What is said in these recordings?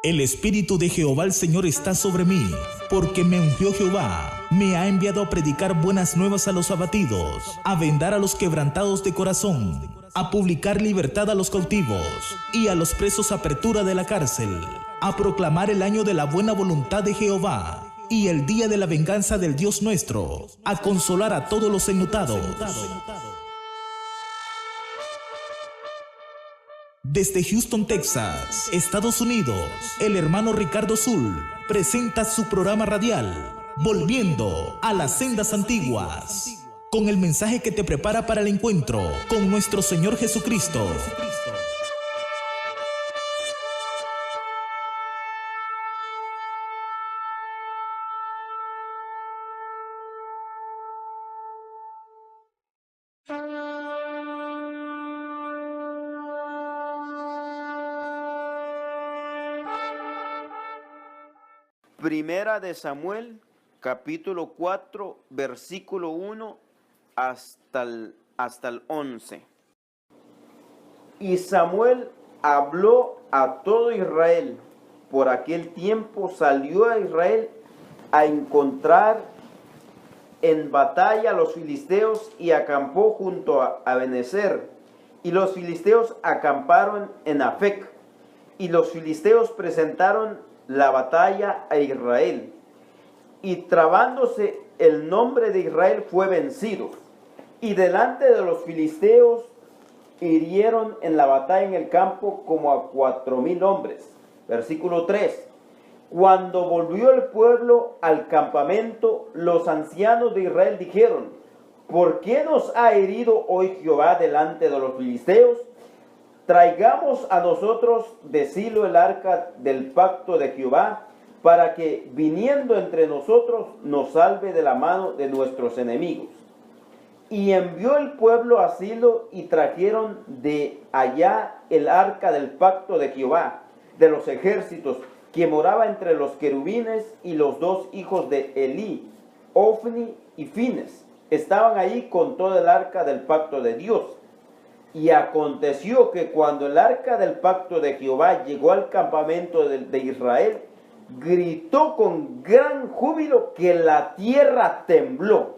El Espíritu de Jehová el Señor está sobre mí, porque me ungió Jehová. Me ha enviado a predicar buenas nuevas a los abatidos, a vendar a los quebrantados de corazón, a publicar libertad a los cautivos y a los presos apertura de la cárcel, a proclamar el año de la buena voluntad de Jehová y el día de la venganza del Dios nuestro, a consolar a todos los enlutados. Desde Houston, Texas, Estados Unidos, el hermano Ricardo Zul presenta su programa radial, Volviendo a las Sendas Antiguas, con el mensaje que te prepara para el encuentro con nuestro Señor Jesucristo. Primera de Samuel, capítulo 4, versículo 1 hasta el 11. Y Samuel habló a todo Israel. Por aquel tiempo salió a Israel a encontrar en batalla a los filisteos y acampó junto a Ebenezer. Y los filisteos acamparon en Afec. Y los filisteos presentaron la batalla a Israel, y trabándose el nombre de Israel fue vencido, y delante de los filisteos hirieron en la batalla en el campo como a 4,000 hombres. Versículo 3. Cuando volvió el pueblo al campamento, los ancianos de Israel dijeron: ¿por qué nos ha herido hoy Jehová delante de los filisteos? Traigamos a nosotros de Silo el arca del pacto de Jehová, para que viniendo entre nosotros nos salve de la mano de nuestros enemigos. Y envió el pueblo a Silo y trajeron de allá el arca del pacto de Jehová, de los ejércitos, que moraba entre los querubines, y los dos hijos de Elí, Ofni y Fines, estaban ahí con todo el arca del pacto de Dios. Y aconteció que cuando el arca del pacto de Jehová llegó al campamento de Israel, gritó con gran júbilo que la tierra tembló.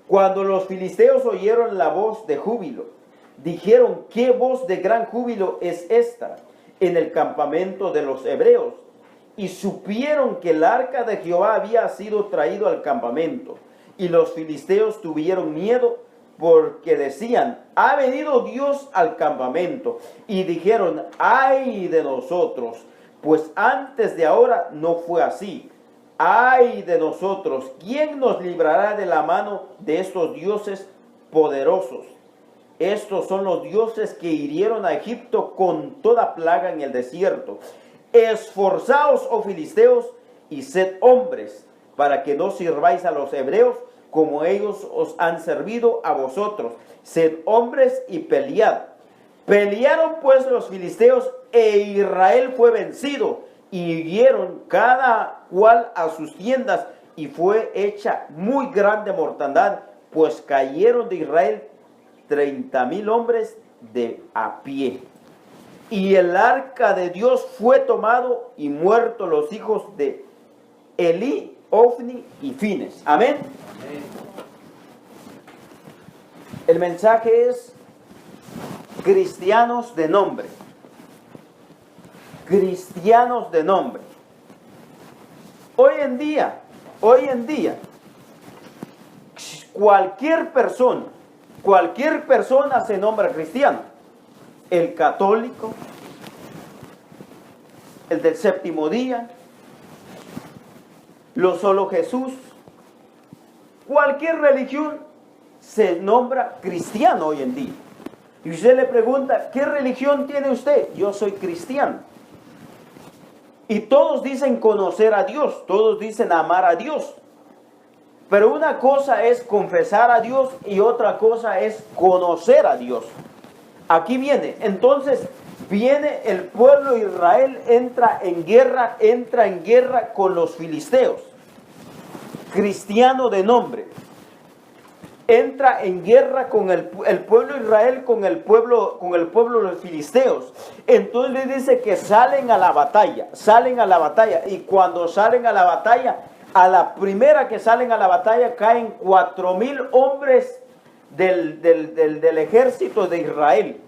Cuando los filisteos oyeron la voz de júbilo, dijeron: ¿qué voz de gran júbilo es esta en el campamento de los hebreos? Y supieron que el arca de Jehová había sido traído al campamento. Y los filisteos tuvieron miedo, porque decían: ha venido Dios al campamento. Y dijeron: ay de nosotros, pues antes de ahora no fue así. Ay de nosotros, ¿quién nos librará de la mano de estos dioses poderosos? Estos son los dioses que hirieron a Egipto con toda plaga en el desierto. Esforzaos, oh filisteos, y sed hombres, para que no sirváis a los hebreos como ellos os han servido a vosotros. Sed hombres y pelead. Pelearon pues los filisteos, e Israel fue vencido, y hirieron cada cual a sus tiendas, y fue hecha muy grande mortandad, pues cayeron de Israel 30,000 hombres de a pie. Y el arca de Dios fue tomado, y muertos los hijos de Elí, Ofni y Fines. Amén. El mensaje es: cristianos de nombre. Cristianos de nombre. Hoy en día, cualquier persona se nombra cristiano. El católico, el del séptimo día, los solo Jesús, cualquier religión se nombra cristiano hoy en día. Y usted le pregunta: ¿qué religión tiene usted? Yo soy cristiano. Y todos dicen conocer a Dios, todos dicen amar a Dios. Pero una cosa es confesar a Dios y otra cosa es conocer a Dios. Aquí viene, entonces viene el pueblo de Israel, entra en guerra con los filisteos. Cristiano de nombre. entra en guerra con el pueblo de Israel, con el pueblo de los filisteos. Entonces dice que salen a la batalla, y cuando salen a la batalla, a la primera que salen a la batalla caen 4,000 hombres del ejército de Israel.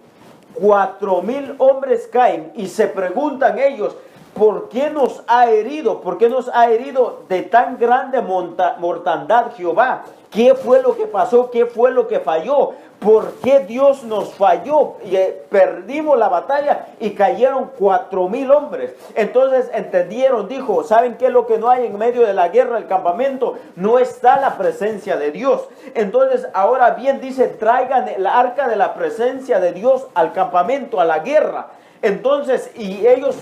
4,000 hombres caen y se preguntan ellos, ¿por qué nos ha herido? ¿Por qué nos ha herido de tan grande mortandad Jehová? ¿Qué fue lo que pasó? ¿Qué fue lo que falló? ¿Por qué Dios nos falló? Y perdimos la batalla y cayeron 4,000 hombres. Entonces entendieron, dijo, ¿saben qué es lo que no hay en medio de la guerra, del campamento? No está la presencia de Dios. Entonces ahora bien dice, traigan el arca de la presencia de Dios al campamento, a la guerra. Entonces, y ellos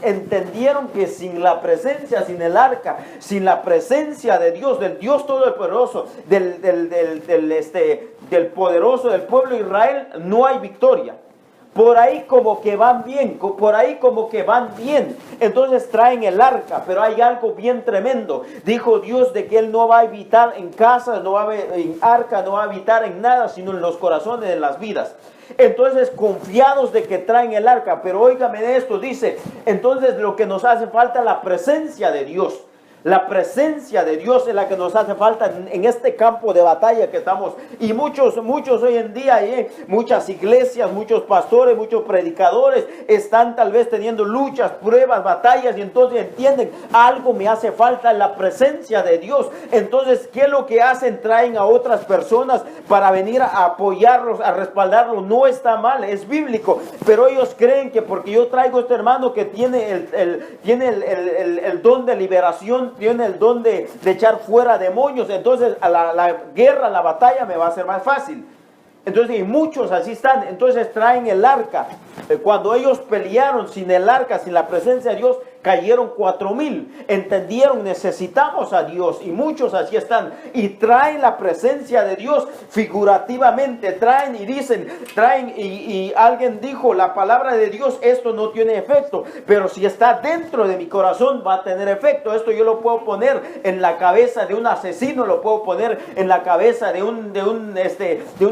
entendieron que sin la presencia, sin el arca, sin la presencia de Dios, del Dios Todopoderoso, del poderoso del pueblo de Israel, no hay victoria. Por ahí como que van bien, Entonces traen el arca, pero hay algo bien tremendo. Dijo Dios de que Él no va a habitar en casa, no va a habitar en arca, no va a habitar en nada, sino en los corazones de las vidas. Entonces, confiados de que traen el arca, pero óigame de esto, dice, entonces lo que nos hace falta es la presencia de Dios. La presencia de Dios es la que nos hace falta en este campo de batalla que estamos. Y muchos hoy en día, muchas iglesias, muchos pastores, muchos predicadores están tal vez teniendo luchas, pruebas, batallas, y entonces entienden, algo me hace falta en la presencia de Dios. Entonces, ¿qué es lo que hacen? Traen a otras personas para venir a apoyarlos, a respaldarlos. No está mal, es bíblico, pero ellos creen que porque yo traigo a este hermano que tiene el don de liberación, tiene el don de echar fuera demonios, entonces a la guerra, a la batalla me va a ser más fácil. Entonces, y muchos así están. Entonces traen el arca. Cuando ellos pelearon sin el arca, sin la presencia de Dios, cayeron 4,000. Entendieron, necesitamos a Dios, y muchos así están. Y traen la presencia de Dios figurativamente. Traen y dicen, y alguien dijo, la palabra de Dios, esto no tiene efecto, pero si está dentro de mi corazón va a tener efecto. Esto yo lo puedo poner en la cabeza de un asesino, lo puedo poner en la cabeza de un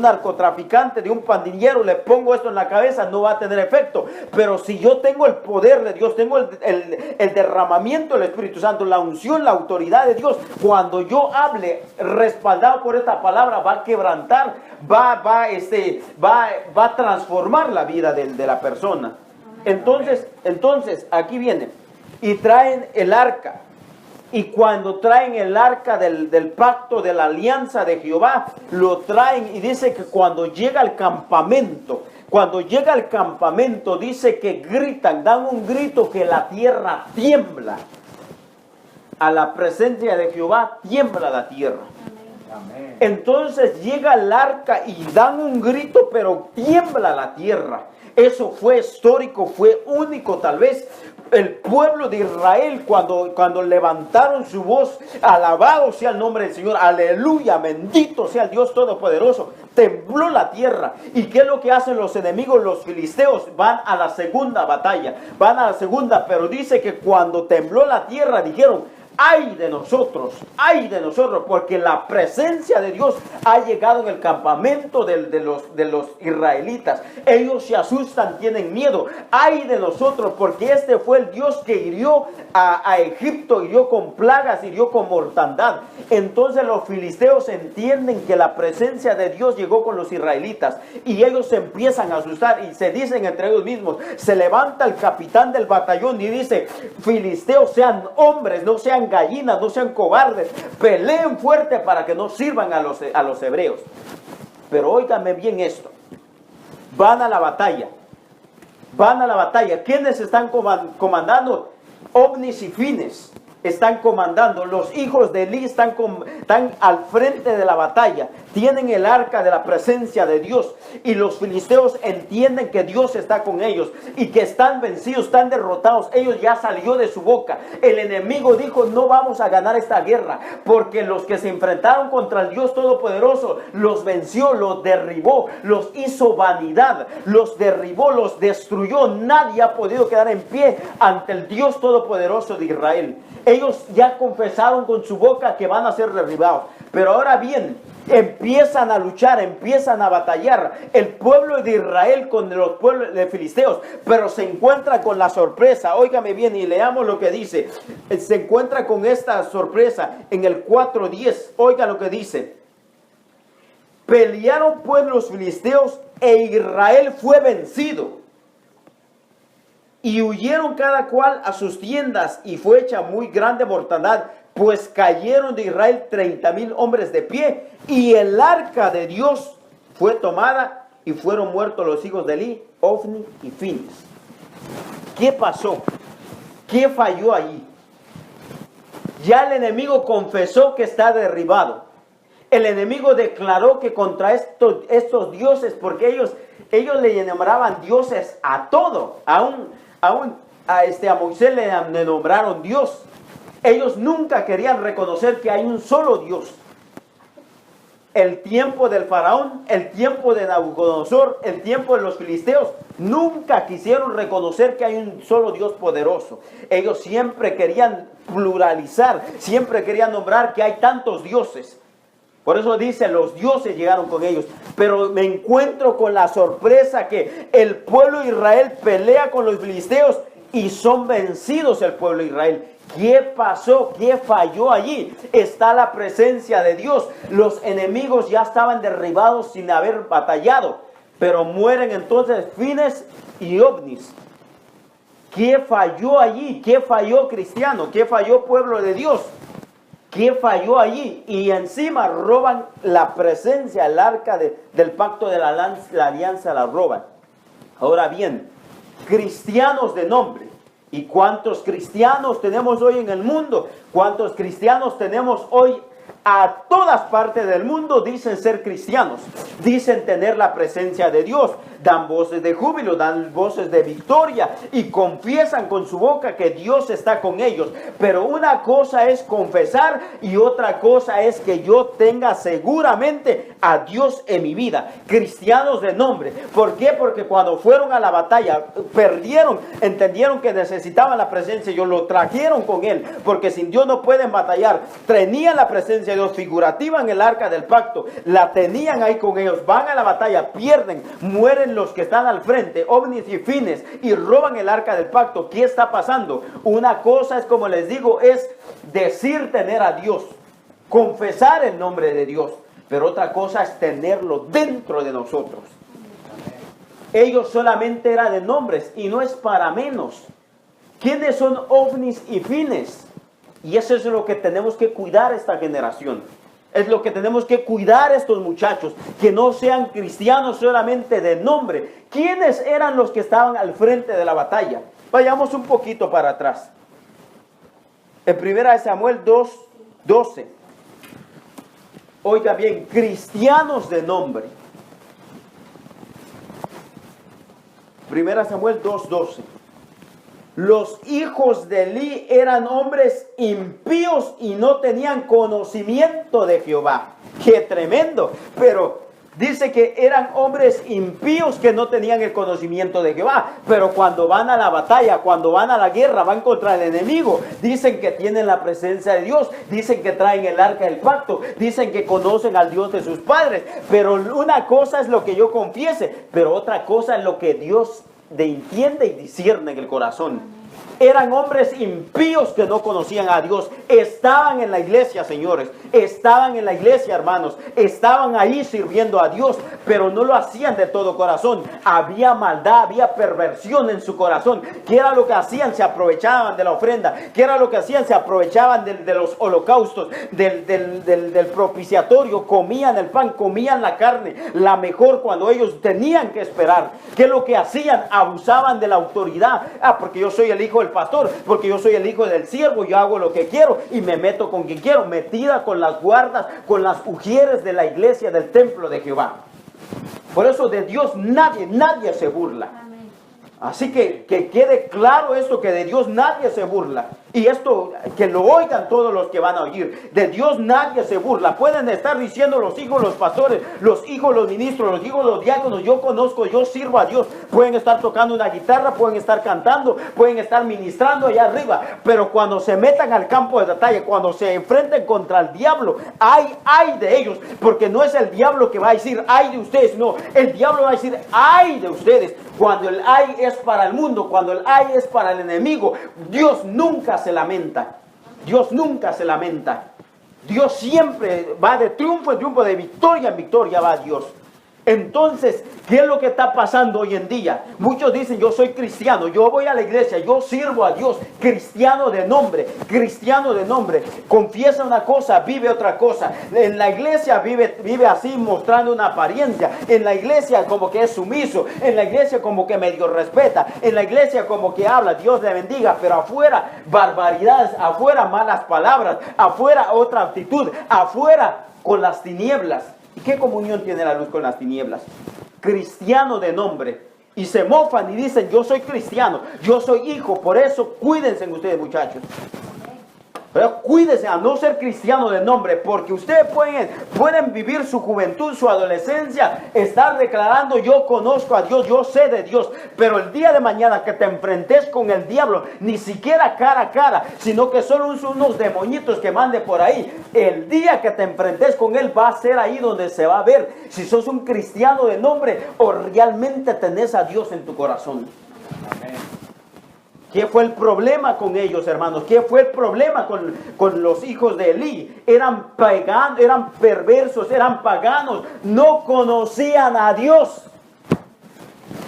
narcotraficante, de un pandillero. Le pongo esto en la cabeza, no va a tener efecto. Pero si yo tengo el poder de Dios, tengo el derramamiento del Espíritu Santo, la unción, la autoridad de Dios, cuando yo hable respaldado por esta palabra, va a quebrantar, va a transformar la vida de la persona. Entonces aquí viene, y traen el arca. Y cuando traen el arca del pacto, de la alianza de Jehová, lo traen, y dice que cuando llega al campamento, dice que gritan, dan un grito que la tierra tiembla. A la presencia de Jehová tiembla la tierra. Amén. Entonces llega el arca y dan un grito, pero tiembla la tierra. Eso fue histórico, fue único tal vez. El pueblo de Israel cuando levantaron su voz, alabado sea el nombre del Señor, aleluya, bendito sea el Dios Todopoderoso, tembló la tierra. ¿Y qué es lo que hacen los enemigos? Los filisteos van a la segunda batalla, pero dice que cuando tembló la tierra dijeron, ¡ay de nosotros! Porque la presencia de Dios ha llegado en el campamento de los israelitas. Ellos se asustan, tienen miedo. ¡Ay de nosotros! Porque este fue el Dios que hirió a Egipto, hirió con plagas, hirió con mortandad. Entonces los filisteos entienden que la presencia de Dios llegó con los israelitas, y ellos se empiezan a asustar y se dicen entre ellos mismos. Se levanta el capitán del batallón y dice, filisteos, sean hombres, no sean gallinas, no sean cobardes, peleen fuerte para que no sirvan a los hebreos. Pero óigame bien esto, van a la batalla. ¿Quiénes están comandando? Ovnis y Fines están comandando. Los hijos de Elí están al frente de la batalla. Tienen el arca de la presencia de Dios. Y los filisteos entienden que Dios está con ellos y que están vencidos, están derrotados. Ellos ya salió de su boca. El enemigo dijo, no vamos a ganar esta guerra, porque los que se enfrentaron contra el Dios Todopoderoso los venció, los derribó, los hizo vanidad, los derribó, los destruyó. Nadie ha podido quedar en pie ante el Dios Todopoderoso de Israel. Ellos ya confesaron con su boca que van a ser derribados. Pero ahora bien, Empiezan a luchar, empiezan a batallar el pueblo de Israel con los pueblos de filisteos, pero se encuentra con la sorpresa. Óigame bien y leamos lo que dice. Se encuentra con esta sorpresa en el 4:10. Oiga lo que dice. Pelearon pues los filisteos e Israel fue vencido. Y huyeron cada cual a sus tiendas y fue hecha muy grande mortandad, pues cayeron de Israel 30,000 hombres de pie, y el arca de Dios fue tomada y fueron muertos los hijos de Eli, Ofni y Fines. ¿Qué pasó? ¿Qué falló allí? Ya el enemigo confesó que está derribado. El enemigo declaró que contra estos dioses, porque ellos le nombraban dioses a todo, a Moisés le nombraron Dios. Ellos nunca querían reconocer que hay un solo Dios. El tiempo del faraón, el tiempo de Nabucodonosor, el tiempo de los filisteos, nunca quisieron reconocer que hay un solo Dios poderoso. Ellos siempre querían pluralizar, siempre querían nombrar que hay tantos dioses. Por eso dice, los dioses llegaron con ellos. Pero me encuentro con la sorpresa que el pueblo de Israel pelea con los filisteos y son vencidos el pueblo de Israel. ¿Qué pasó? ¿Qué falló allí? Está la presencia de Dios. Los enemigos ya estaban derribados sin haber batallado, pero mueren entonces Fines y Ofnis. ¿Qué falló allí? ¿Qué falló cristiano? ¿Qué falló pueblo de Dios? ¿Qué falló allí? Y encima roban la presencia, el arca del pacto de la alianza la roban. Ahora bien, cristianos de nombre. ¿Y cuántos cristianos tenemos hoy en el mundo? ¿Cuántos cristianos tenemos hoy a todas partes del mundo? Dicen ser cristianos, dicen tener la presencia de Dios, dan voces de júbilo, dan voces de victoria y confiesan con su boca que Dios está con ellos. Pero una cosa es confesar y otra cosa es que yo tenga seguramente a Dios en mi vida. Cristianos de nombre. ¿Por qué? Porque cuando fueron a la batalla, perdieron, entendieron que necesitaban la presencia de Dios, lo trajeron con Él, porque sin Dios no pueden batallar. Tenían la presencia de Dios figurativa en el arca del pacto, la tenían ahí con ellos, van a la batalla, pierden, mueren los que están al frente, Ofnis y Fines, y roban el arca del pacto. ¿Qué está pasando? Una cosa es, como les digo, es decir tener a Dios, confesar el nombre de Dios, pero otra cosa es tenerlo dentro de nosotros. Ellos solamente eran de nombres y no es para menos. ¿Quiénes son Ofnis y Fines? Y eso es lo que tenemos que cuidar esta generación. Es lo que tenemos que cuidar estos muchachos, que no sean cristianos solamente de nombre. ¿Quiénes eran los que estaban al frente de la batalla? Vayamos un poquito para atrás. En 1 Samuel 2:12. Oiga bien, cristianos de nombre. 1 Samuel 2:12. Los hijos de Eli eran hombres impíos y no tenían conocimiento de Jehová. ¡Qué tremendo! Pero dice que eran hombres impíos que no tenían el conocimiento de Jehová. Pero cuando van a la batalla, cuando van a la guerra, van contra el enemigo, dicen que tienen la presencia de Dios, dicen que traen el arca del pacto, dicen que conocen al Dios de sus padres. Pero una cosa es lo que yo confiese, pero otra cosa es lo que Dios entiende y discierne en el corazón. Eran hombres impíos que no conocían a Dios. Estaban en la iglesia, señores. Estaban en la iglesia, hermanos. Estaban ahí sirviendo a Dios, pero no lo hacían de todo corazón. Había maldad, había perversión en su corazón. ¿Qué era lo que hacían? Se aprovechaban de la ofrenda. ¿Qué era lo que hacían? Se aprovechaban de los holocaustos, del propiciatorio. Comían el pan, comían la carne, la mejor cuando ellos tenían que esperar. ¿Qué es lo que hacían? Abusaban de la autoridad. Porque yo soy el hijo del pastor, porque yo soy el hijo del siervo, yo hago lo que quiero y me meto con quien quiero, metida con las guardas, con las ujieres de la iglesia, del templo de Jehová. Por eso de Dios nadie se burla. Así que quede claro esto, que de Dios nadie se burla. Y esto, que lo oigan todos los que van a oír. De Dios nadie se burla. Pueden estar diciendo los hijos, los pastores, los hijos, los ministros, los hijos, los diáconos, yo conozco, yo sirvo a Dios. Pueden estar tocando una guitarra, pueden estar cantando, pueden estar ministrando allá arriba. Pero cuando se metan al campo de batalla, cuando se enfrenten contra el diablo, ay de ellos. Porque no es el diablo que va a decir ay de ustedes, no. El diablo va a decir ay de ustedes. Cuando el ay es para el mundo, cuando el ay es para el enemigo, Dios nunca se lamenta. Dios nunca se lamenta. Dios siempre va de triunfo en triunfo, de victoria en victoria va Dios. Entonces, ¿qué es lo que está pasando hoy en día? Muchos dicen, yo soy cristiano, yo voy a la iglesia, yo sirvo a Dios, cristiano de nombre, confiesa una cosa, vive otra cosa. En la iglesia vive así, mostrando una apariencia. En la iglesia como que es sumiso, en la iglesia como que medio respeta, en la iglesia como que habla, Dios le bendiga, pero afuera barbaridades, afuera malas palabras, afuera otra actitud, afuera con las tinieblas. ¿Y qué comunión tiene la luz con las tinieblas? Cristiano de nombre. Y se mofan y dicen, yo soy cristiano, yo soy hijo. Por eso cuídense ustedes, muchachos. Pero cuídense a no ser cristiano de nombre, porque ustedes pueden vivir su juventud, su adolescencia, estar declarando yo conozco a Dios, yo sé de Dios, pero el día de mañana que te enfrentes con el diablo, ni siquiera cara a cara, sino que son unos demonitos que mande por ahí, el día que te enfrentes con él va a ser ahí donde se va a ver si sos un cristiano de nombre o realmente tenés a Dios en tu corazón. Amén. ¿Qué fue el problema con ellos, hermanos? ¿Qué fue el problema con los hijos de Elí? Eran paganos, eran perversos, eran paganos, no conocían a Dios.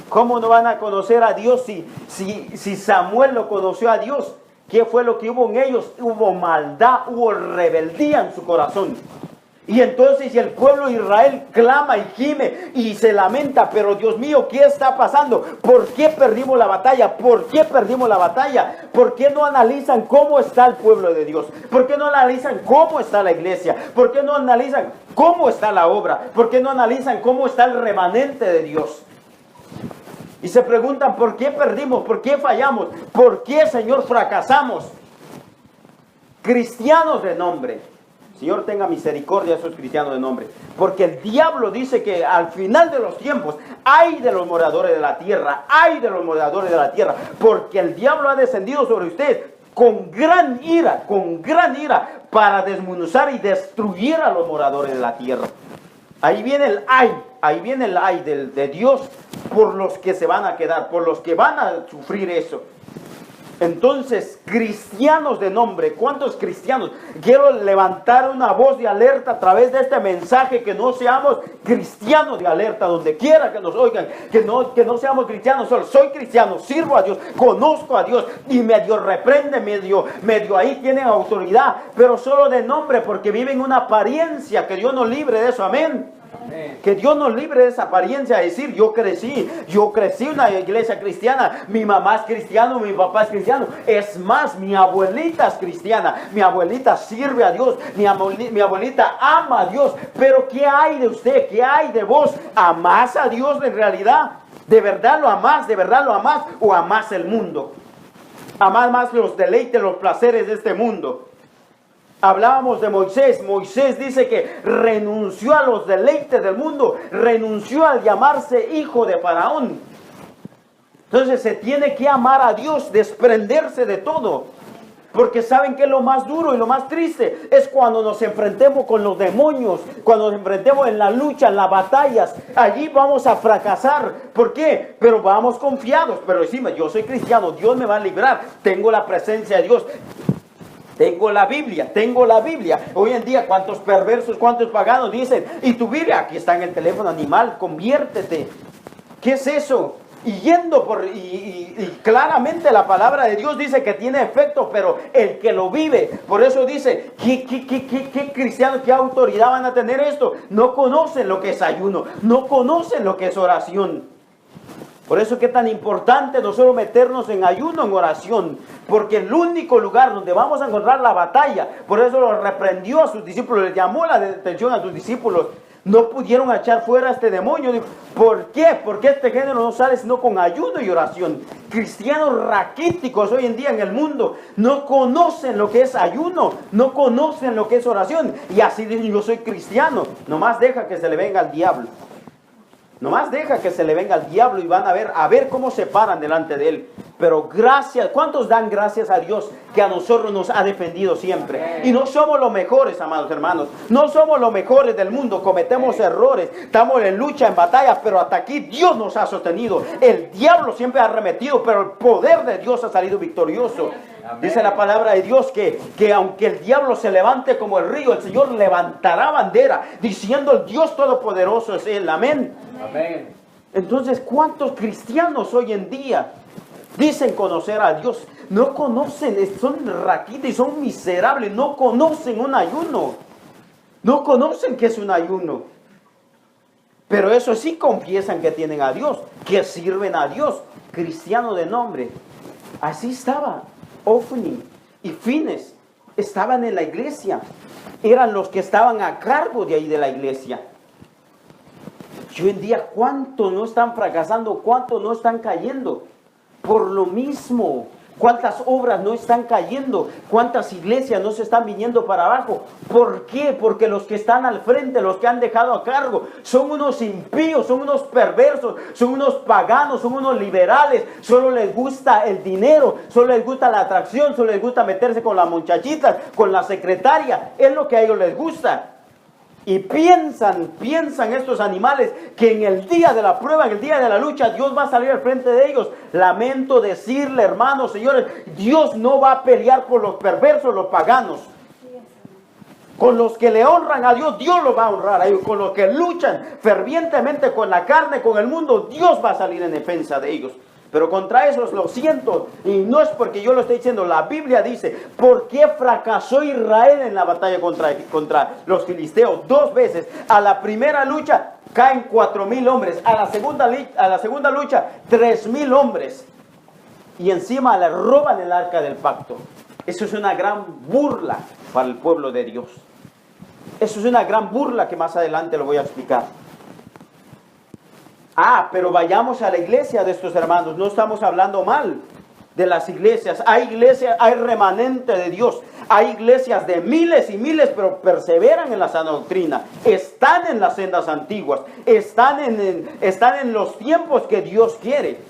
¿Cómo no van a conocer a Dios si Samuel no conoció a Dios? ¿Qué fue lo que hubo en ellos? Hubo maldad, hubo rebeldía en su corazón. Y entonces el pueblo de Israel clama y gime y se lamenta, pero Dios mío, ¿qué está pasando? ¿Por qué perdimos la batalla? ¿Por qué perdimos la batalla? ¿Por qué no analizan cómo está el pueblo de Dios? ¿Por qué no analizan cómo está la iglesia? ¿Por qué no analizan cómo está la obra? ¿Por qué no analizan cómo está el remanente de Dios? Y se preguntan, ¿por qué perdimos? ¿Por qué fallamos? ¿Por qué, Señor, fracasamos? Cristianos de nombre. Señor, tenga misericordia a esos cristianos de nombre. Porque el diablo dice que al final de los tiempos, ¡ay de los moradores de la tierra! ¡Ay de los moradores de la tierra! Porque el diablo ha descendido sobre ustedes con gran ira, para desmenuzar y destruir a los moradores de la tierra. Ahí viene el ay de Dios por los que se van a quedar, por los que van a sufrir eso. Entonces, cristianos de nombre, ¿cuántos cristianos? Quiero levantar una voz de alerta a través de este mensaje, que no seamos cristianos de alerta, donde quiera que nos oigan, que no seamos cristianos solo. Soy cristiano, sirvo a Dios, conozco a Dios, y medio reprende, medio ahí tienen autoridad, pero solo de nombre, porque viven una apariencia. Que Dios nos libre de eso, amén. Que Dios nos libre de esa apariencia de decir, yo crecí en una iglesia cristiana, mi mamá es cristiana, mi papá es cristiano. Es más, mi abuelita es cristiana, mi abuelita sirve a Dios, mi abuelita ama a Dios. Pero ¿qué hay de usted? ¿Qué hay de vos? ¿Amás a Dios en realidad? ¿De verdad lo amás? ¿De verdad lo amás? ¿O amás el mundo? ¿Amás más los deleites, los placeres de este mundo? Hablábamos de Moisés. Moisés dice que renunció a los deleites del mundo, renunció al llamarse hijo de Faraón. Entonces se tiene que amar a Dios, desprenderse de todo. Porque saben que lo más duro y lo más triste es cuando nos enfrentemos con los demonios, cuando nos enfrentemos en la lucha, en las batallas. Allí vamos a fracasar. ¿Por qué? Pero vamos confiados. Pero decimos, yo soy cristiano, Dios me va a librar, tengo la presencia de Dios. Tengo la Biblia. Hoy en día, ¿cuántos perversos, cuántos paganos dicen? ¿Y tu Biblia? Aquí está en el teléfono, animal, conviértete. ¿Qué es eso? Y claramente la palabra de Dios dice que tiene efecto, pero el que lo vive, por eso dice, ¿qué cristianos, qué autoridad van a tener esto? No conocen lo que es ayuno, no conocen lo que es oración. Por eso es que es tan importante nosotros meternos en ayuno, en oración, porque el único lugar donde vamos a encontrar la batalla, por eso lo reprendió a sus discípulos, le llamó la atención a sus discípulos. No pudieron echar fuera a este demonio. ¿Por qué? Porque este género no sale sino con ayuno y oración. Cristianos raquíticos hoy en día en el mundo no conocen lo que es ayuno, no conocen lo que es oración. Y así dicen, yo soy cristiano. Nomás deja que se le venga al diablo. Nomás deja que se le venga al diablo y van a ver cómo se paran delante de él. Pero gracias, ¿cuántos dan gracias a Dios que a nosotros nos ha defendido siempre? Y no somos los mejores, amados hermanos. No somos los mejores del mundo. Cometemos errores. Estamos en lucha, en batalla. Pero hasta aquí Dios nos ha sostenido. El diablo siempre ha arremetido, pero el poder de Dios ha salido victorioso. Amén. Dice la palabra de Dios que aunque el diablo se levante como el río, el Señor levantará bandera, diciendo el Dios Todopoderoso es Él. Amén. Amén. Entonces, ¿cuántos cristianos hoy en día dicen conocer a Dios? No conocen, son raquitas y son miserables, no conocen un ayuno. No conocen qué es un ayuno. Pero eso sí confiesan que tienen a Dios, que sirven a Dios. Cristiano de nombre. Así estaba Ofni y Fines. Estaban en la iglesia. Eran los que estaban a cargo de ahí de la iglesia. Y hoy en día, ¿cuántos no están fracasando? ¿Cuántos no están cayendo? Por lo mismo, ¿cuántas obras no están cayendo? ¿Cuántas iglesias no se están viniendo para abajo? ¿Por qué? Porque los que están al frente, los que han dejado a cargo, son unos impíos, son unos perversos, son unos paganos, son unos liberales. Solo les gusta el dinero, solo les gusta la atracción, solo les gusta meterse con las muchachitas, con la secretaria. Es lo que a ellos les gusta. Y piensan estos animales que en el día de la prueba, en el día de la lucha, Dios va a salir al frente de ellos. Lamento decirle, hermanos, señores, Dios no va a pelear por los perversos, los paganos. Con los que le honran a Dios, Dios los va a honrar a ellos. Con los que luchan fervientemente con la carne, con el mundo, Dios va a salir en defensa de ellos. Pero contra esos lo siento, y no es porque yo lo estoy diciendo, la Biblia dice, ¿por qué fracasó Israel en la batalla contra los filisteos? 2 veces. A la primera lucha caen 4,000 hombres, a la segunda lucha 3,000 hombres, y encima le roban el arca del pacto. Eso es una gran burla para el pueblo de Dios. Eso es una gran burla que más adelante lo voy a explicar. Pero vayamos a la iglesia de estos hermanos. No estamos hablando mal de las iglesias. Hay iglesias, hay remanente de Dios. Hay iglesias de miles y miles, pero perseveran en la sana doctrina. Están en las sendas antiguas. Están en los tiempos que Dios quiere.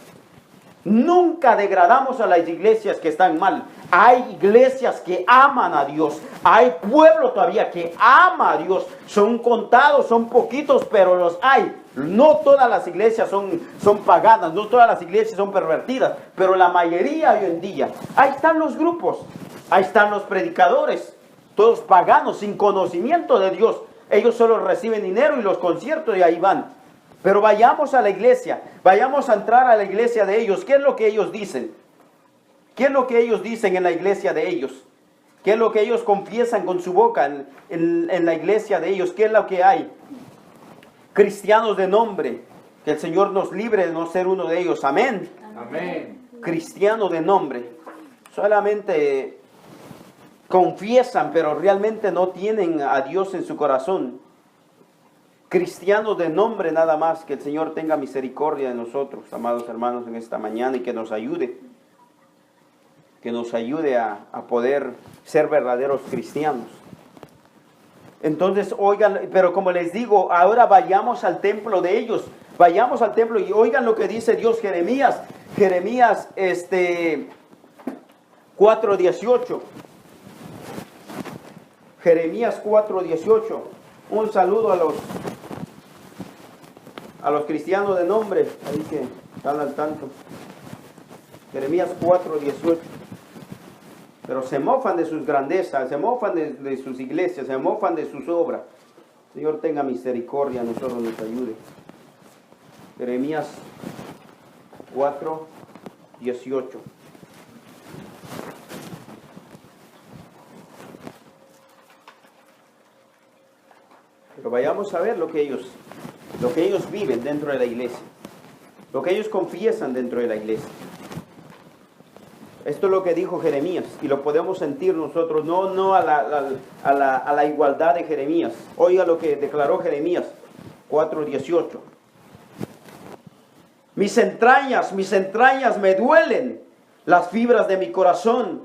Nunca degradamos a las iglesias que están mal. Hay iglesias que aman a Dios. Hay pueblo todavía que ama a Dios. Son contados, son poquitos, pero los hay. No todas las iglesias son paganas, no todas las iglesias son pervertidas, pero la mayoría hoy en día. Ahí están los grupos, ahí están los predicadores, todos paganos, sin conocimiento de Dios. Ellos solo reciben dinero y los conciertos y ahí van. Pero vayamos a la iglesia, vayamos a entrar a la iglesia de ellos. ¿Qué es lo que ellos dicen? ¿Qué es lo que ellos dicen en la iglesia de ellos? ¿Qué es lo que ellos confiesan con su boca en la iglesia de ellos? ¿Qué es lo que hay? Cristianos de nombre, que el Señor nos libre de no ser uno de ellos. Amén. Amén. Cristianos de nombre, solamente confiesan, pero realmente no tienen a Dios en su corazón. Cristianos de nombre nada más. Que el Señor tenga misericordia de nosotros, amados hermanos, en esta mañana, y que nos ayude. Que nos ayude a poder ser verdaderos cristianos. Entonces, oigan, pero como les digo, ahora vayamos al templo de ellos. Vayamos al templo y oigan lo que dice Dios. Jeremías 4:18. Jeremías 4:18. Un saludo a los cristianos de nombre, ahí que están al tanto. Jeremías 4:18. Pero se mofan de sus grandezas, se mofan de sus iglesias, se mofan de sus obras. Señor, tenga misericordia, a nosotros nos ayude. Jeremías 4:18. Pero vayamos a ver lo que ellos viven dentro de la iglesia, lo que ellos confiesan dentro de la iglesia. Esto es lo que dijo Jeremías, y lo podemos sentir nosotros, no a la igualdad de Jeremías. Oiga lo que declaró Jeremías. 4:18. Mis entrañas me duelen, las fibras de mi corazón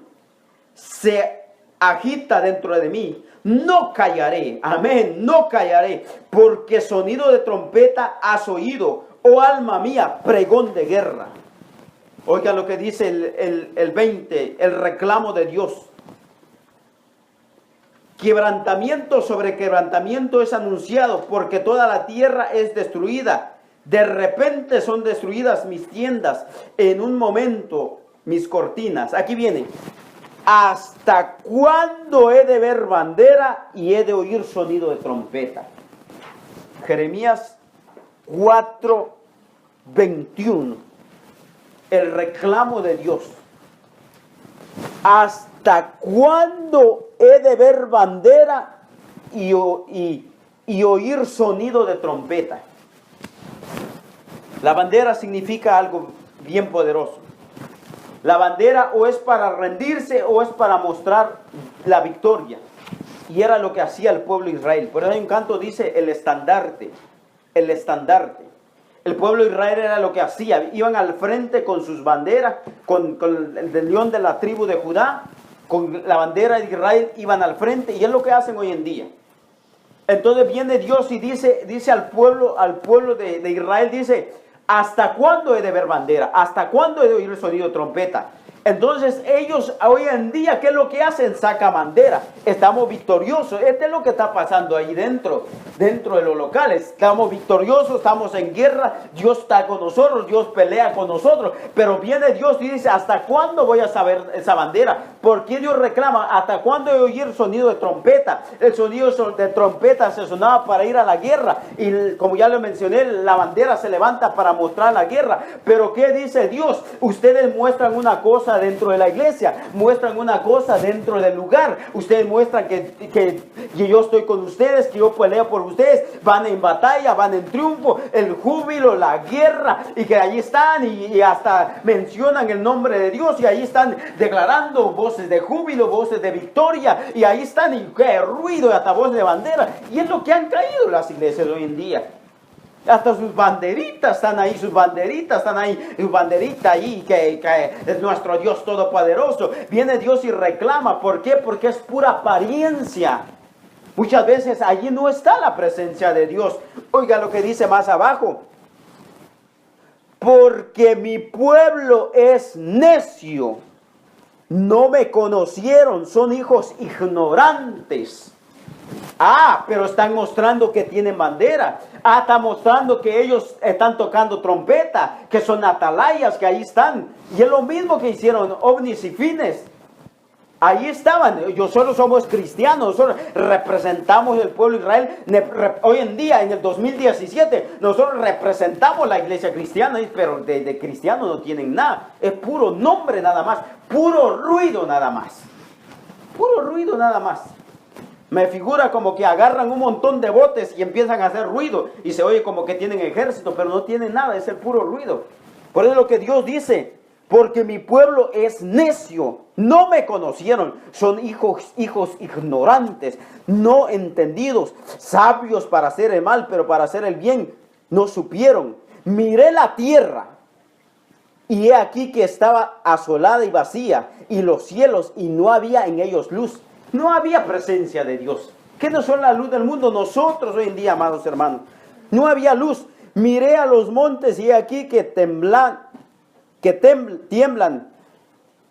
se agita dentro de mí. No callaré, amén, no callaré, porque sonido de trompeta has oído, oh alma mía, pregón de guerra. Oiga lo que dice el 20, el reclamo de Dios. Quebrantamiento sobre quebrantamiento es anunciado, porque toda la tierra es destruida. De repente son destruidas mis tiendas, en un momento mis cortinas. Aquí viene. ¿Hasta cuándo he de ver bandera y he de oír sonido de trompeta? Jeremías 4:21. El reclamo de Dios. ¿Hasta cuándo he de ver bandera y oír sonido de trompeta? La bandera significa algo bien poderoso. La bandera o es para rendirse o es para mostrar la victoria. Y era lo que hacía el pueblo de Israel. Por eso hay un canto dice el estandarte. El estandarte. El pueblo de Israel era lo que hacía. Iban al frente con sus banderas, con el león de la tribu de Judá, con la bandera de Israel, iban al frente. Y es lo que hacen hoy en día. Entonces viene Dios y dice al pueblo de Israel, dice, ¿hasta cuándo he de ver bandera? ¿Hasta cuándo he de oír el sonido de trompeta? Entonces ellos hoy en día, ¿qué es lo que hacen? Saca bandera. Estamos victoriosos. Este es lo que está pasando ahí dentro de los locales. Estamos victoriosos, estamos en guerra. Dios está con nosotros, Dios pelea con nosotros. Pero viene Dios y dice, ¿hasta cuándo voy a saber esa bandera? ¿Por qué Dios reclama? ¿Hasta cuándo he de oír el sonido de trompeta? El sonido de trompeta se sonaba para ir a la guerra. Y como ya lo mencioné, la bandera se levanta para mostrar la guerra. Pero ¿qué dice Dios? Ustedes muestran una cosa dentro de la iglesia, muestran una cosa dentro del lugar. Ustedes muestran que yo estoy con ustedes, que yo peleo por ustedes, van en batalla, van en triunfo, el júbilo, la guerra, y que allí están y hasta mencionan el nombre de Dios y ahí están declarando voces de júbilo, voces de victoria, y ahí están y qué ruido y hasta voz de bandera. Y es lo que han caído las iglesias hoy en día. Hasta sus banderitas están ahí, su banderita ahí, que es nuestro Dios todopoderoso. Viene Dios y reclama. ¿Por qué? Porque es pura apariencia. Muchas veces allí no está la presencia de Dios. Oiga lo que dice más abajo. Porque mi pueblo es necio. No me conocieron, son hijos ignorantes. Pero están mostrando que tienen bandera. Están mostrando que ellos están tocando trompeta, que son atalayas, que ahí están. Y es lo mismo que hicieron ovnis y fines. Ahí estaban. Nosotros somos cristianos, nosotros representamos el pueblo de Israel. Hoy en día, en el 2017, nosotros representamos la iglesia cristiana, pero de cristianos no tienen nada. Es puro nombre nada más, puro ruido nada más. Puro ruido nada más. Me figura como que agarran un montón de botes y empiezan a hacer ruido. Y se oye como que tienen ejército, pero no tienen nada, es el puro ruido. Por eso es lo que Dios dice. Porque mi pueblo es necio, no me conocieron. Son hijos ignorantes, no entendidos, sabios para hacer el mal, pero para hacer el bien no supieron. Miré la tierra y he aquí que estaba asolada y vacía, y los cielos, y no había en ellos luz. No había presencia de Dios. ¿Qué no son la luz del mundo? Nosotros hoy en día, amados hermanos. No había luz. Miré a los montes y he aquí que tiemblan.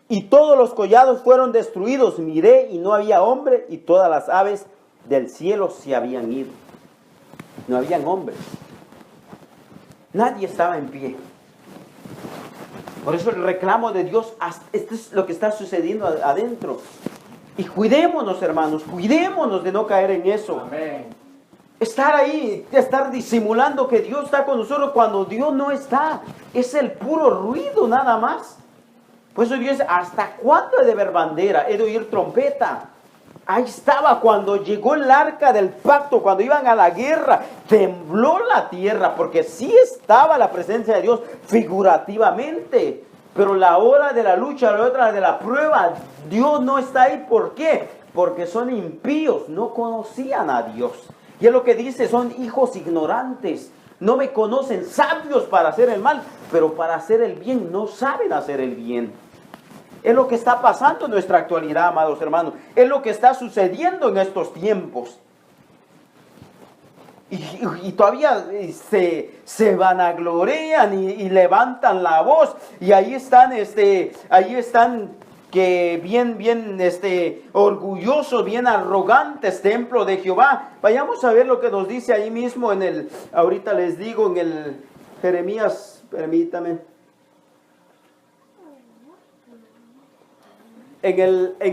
Y todos los collados fueron destruidos. Miré y no había hombre, y todas las aves del cielo se habían ido. No habían hombres. Nadie estaba en pie. Por eso el reclamo de Dios, esto es lo que está sucediendo adentro. Y cuidémonos, hermanos, cuidémonos de no caer en eso. Amén. Estar ahí, estar disimulando que Dios está con nosotros cuando Dios no está. Es el puro ruido nada más. Por eso Dios dice, ¿hasta cuándo he de ver bandera? He de oír trompeta. Ahí estaba cuando llegó el arca del pacto, cuando iban a la guerra, tembló la tierra, porque sí estaba la presencia de Dios figurativamente. Pero la hora de la lucha, la hora de la prueba, Dios no está ahí. ¿Por qué? Porque son impíos, no conocían a Dios. Y es lo que dice, son hijos ignorantes. No me conocen, sabios para hacer el mal, pero para hacer el bien no saben hacer el bien. Es lo que está pasando en nuestra actualidad, amados hermanos. Es lo que está sucediendo en estos tiempos. Y todavía se vanaglorean y levantan la voz. Y ahí están que bien orgullosos, bien arrogantes, templo de Jehová. Vayamos a ver lo que nos dice ahí mismo ahorita les digo, en el Jeremías, permítame. En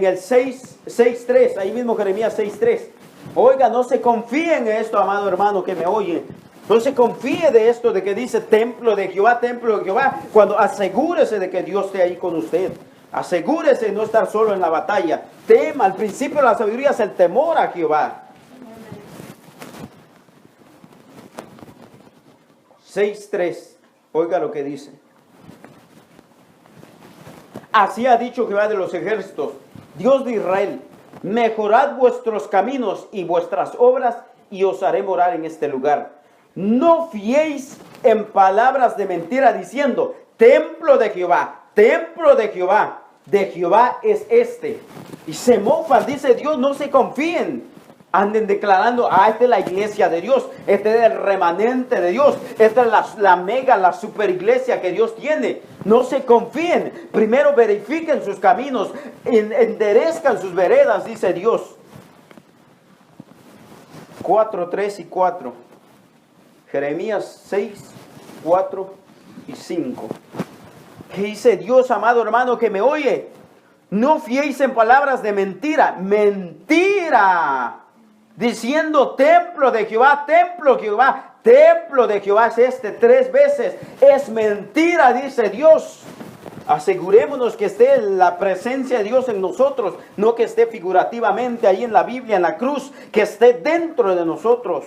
el 6:3, ahí mismo Jeremías 6:3. Oiga, no se confíe en esto, amado hermano que me oye. No se confíe de esto, de que dice templo de Jehová, cuando asegúrese de que Dios esté ahí con usted. Asegúrese de no estar solo en la batalla. Tema, al principio de la sabiduría es el temor a Jehová. 6:3. Oiga lo que dice. Así ha dicho Jehová de los ejércitos, Dios de Israel: mejorad vuestros caminos y vuestras obras, y os haré morar en este lugar. No fiéis en palabras de mentira, diciendo: templo de Jehová, de Jehová es este. Y se mofan, dice Dios, no se confíen. Anden declarando: esta es la iglesia de Dios, este es el remanente de Dios, esta es la super iglesia que Dios tiene. No se confíen, primero verifiquen sus caminos, enderezcan sus veredas, dice Dios. 4, 3 y 4. Jeremías 6, 4 y 5. ¿Qué dice Dios, amado hermano que me oye? No fiéis en palabras de mentira, diciendo: templo de Jehová, templo de Jehová es este 3 veces. Es mentira, dice Dios. Asegurémonos que esté la presencia de Dios en nosotros, no que esté figurativamente ahí en la Biblia, en la cruz, que esté dentro de nosotros.